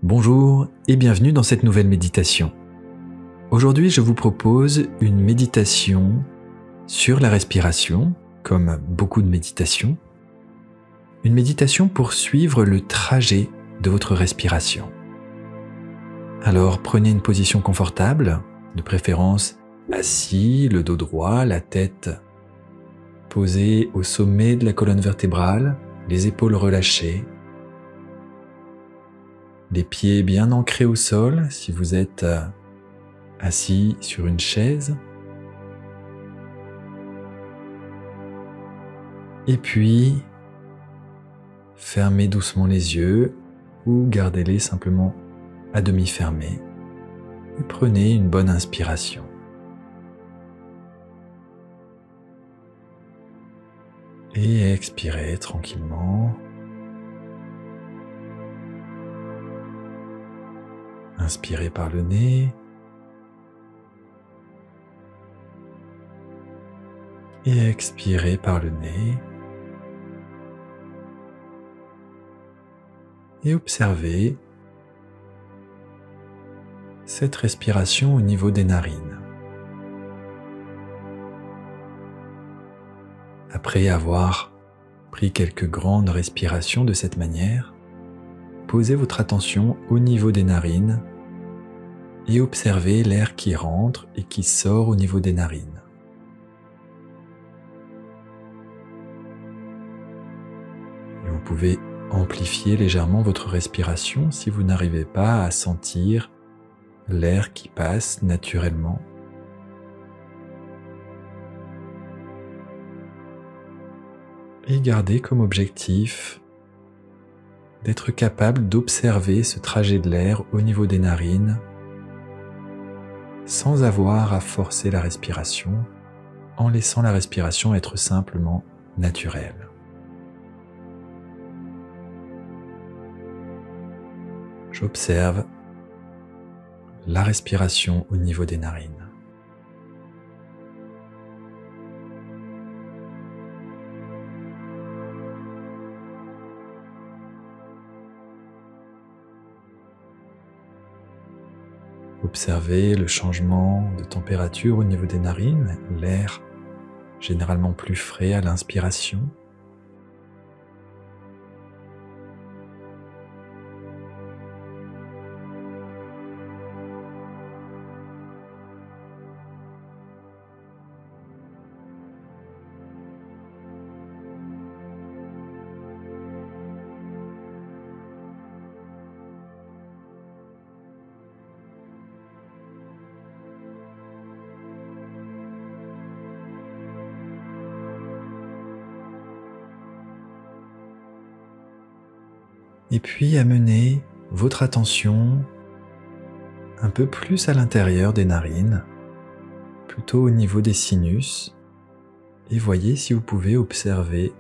Bonjour et bienvenue dans cette nouvelle méditation. Aujourd'hui, je vous propose une méditation sur la respiration, comme beaucoup de méditations. Une méditation pour suivre le trajet de votre respiration. Alors, prenez une position confortable, de préférence assis, le dos droit, la tête posée au sommet de la colonne vertébrale, les épaules relâchées, les pieds bien ancrés au sol si vous êtes assis sur une chaise. Et puis, fermez doucement les yeux ou gardez-les simplement à demi fermés et prenez une bonne inspiration. Et expirez tranquillement. Inspirez par le nez et expirez par le nez et observez cette respiration au niveau des narines. Après avoir pris quelques grandes respirations de cette manière, posez votre attention au niveau des narines et observez l'air qui rentre et qui sort au niveau des narines. Et vous pouvez amplifier légèrement votre respiration si vous n'arrivez pas à sentir l'air qui passe naturellement. Et gardez comme objectif d'être capable d'observer ce trajet de l'air au niveau des narines sans avoir à forcer la respiration, en laissant la respiration être simplement naturelle. J'observe la respiration au niveau des narines. Observez le changement de température au niveau des narines, l'air généralement plus frais à l'inspiration. Et puis amenez votre attention un peu plus à l'intérieur des narines, plutôt au niveau des sinus, et voyez si vous pouvez observer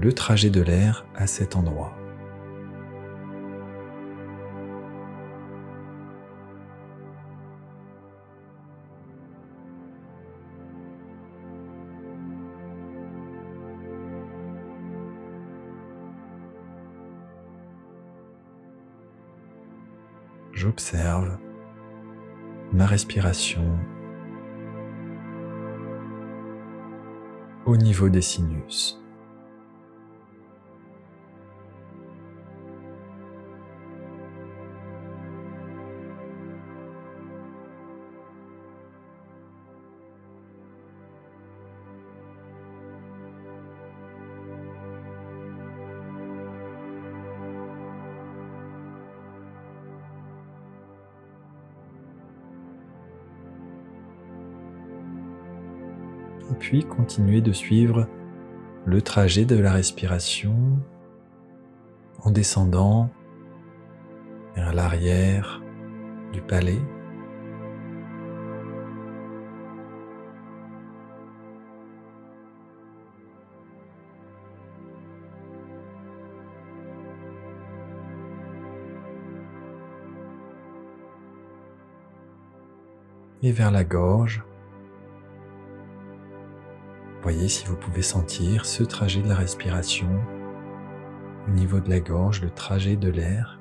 le trajet de l'air à cet endroit. J'observe ma respiration au niveau des sinus. Et puis continuez de suivre le trajet de la respiration en descendant vers l'arrière du palais. Et vers la gorge. Voyez si vous pouvez sentir ce trajet de la respiration au niveau de la gorge, le trajet de l'air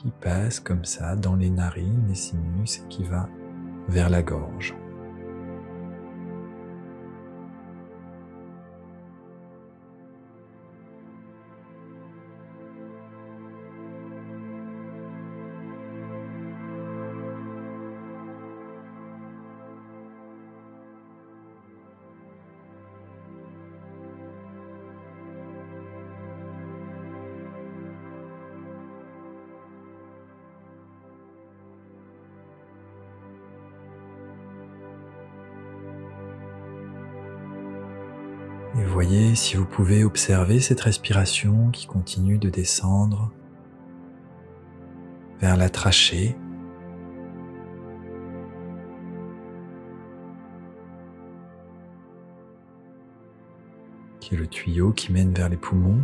qui passe comme ça dans les narines, les sinus et qui va vers la gorge. Et voyez si vous pouvez observer cette respiration qui continue de descendre vers la trachée. Qui est le tuyau qui mène vers les poumons.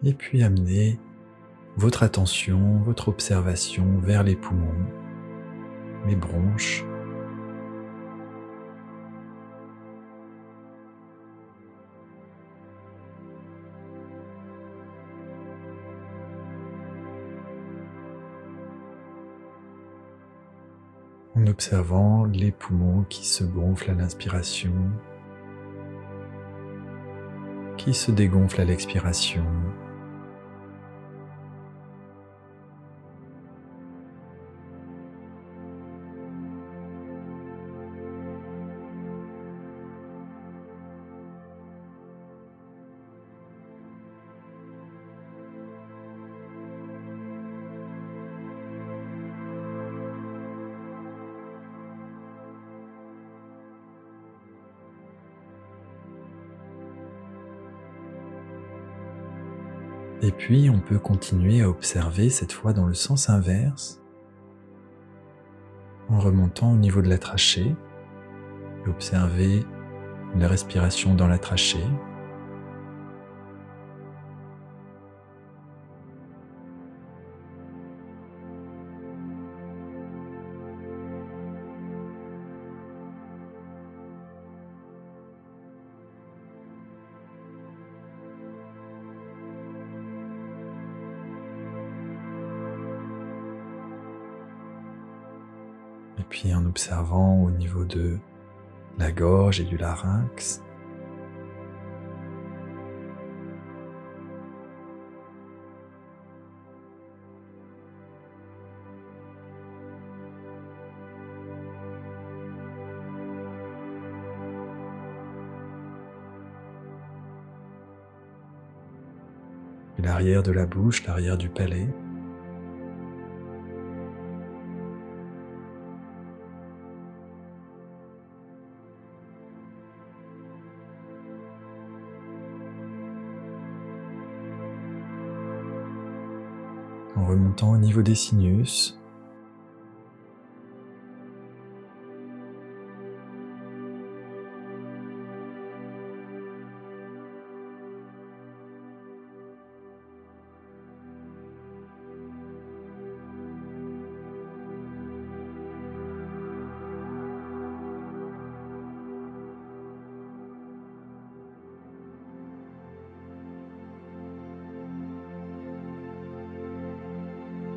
Et puis amenez votre attention, votre observation vers les poumons, les bronches. En observant les poumons qui se gonflent à l'inspiration, qui se dégonflent à l'expiration. Et puis on peut continuer à observer cette fois dans le sens inverse, en remontant au niveau de la trachée, et observer la respiration dans la trachée. Et puis en observant au niveau de la gorge et du larynx. Et l'arrière de la bouche, l'arrière du palais. En remontant au niveau des sinus.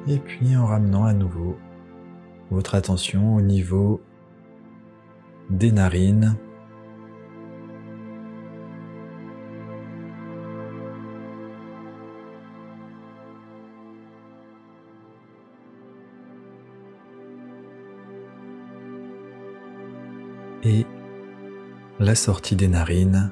Et puis en ramenant à nouveau votre attention au niveau des narines. Et la sortie des narines.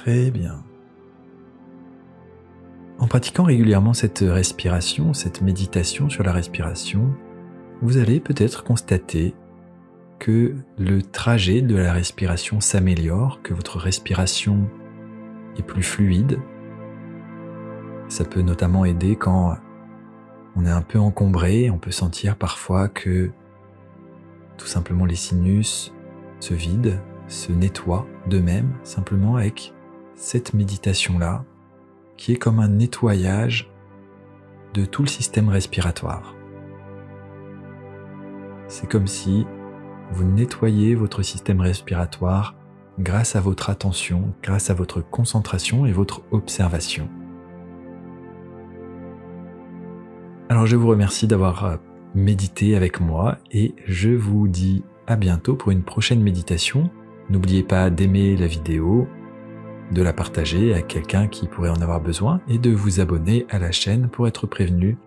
Très bien. En pratiquant régulièrement cette respiration, cette méditation sur la respiration, vous allez peut-être constater que le trajet de la respiration s'améliore, que votre respiration est plus fluide. Ça peut notamment aider quand on est un peu encombré, on peut sentir parfois que tout simplement les sinus se vident, se nettoient d'eux-mêmes, simplement avec cette méditation-là, qui est comme un nettoyage de tout le système respiratoire. C'est comme si vous nettoyez votre système respiratoire grâce à votre attention, grâce à votre concentration et votre observation. Alors je vous remercie d'avoir médité avec moi et je vous dis à bientôt pour une prochaine méditation. N'oubliez pas d'aimer la vidéo, de la partager à quelqu'un qui pourrait en avoir besoin et de vous abonner à la chaîne pour être prévenu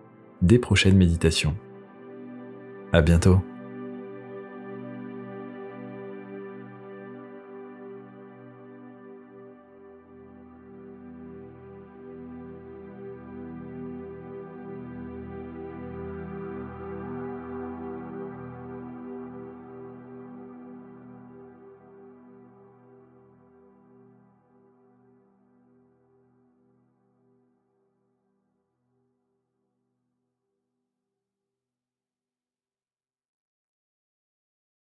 des prochaines méditations. À bientôt.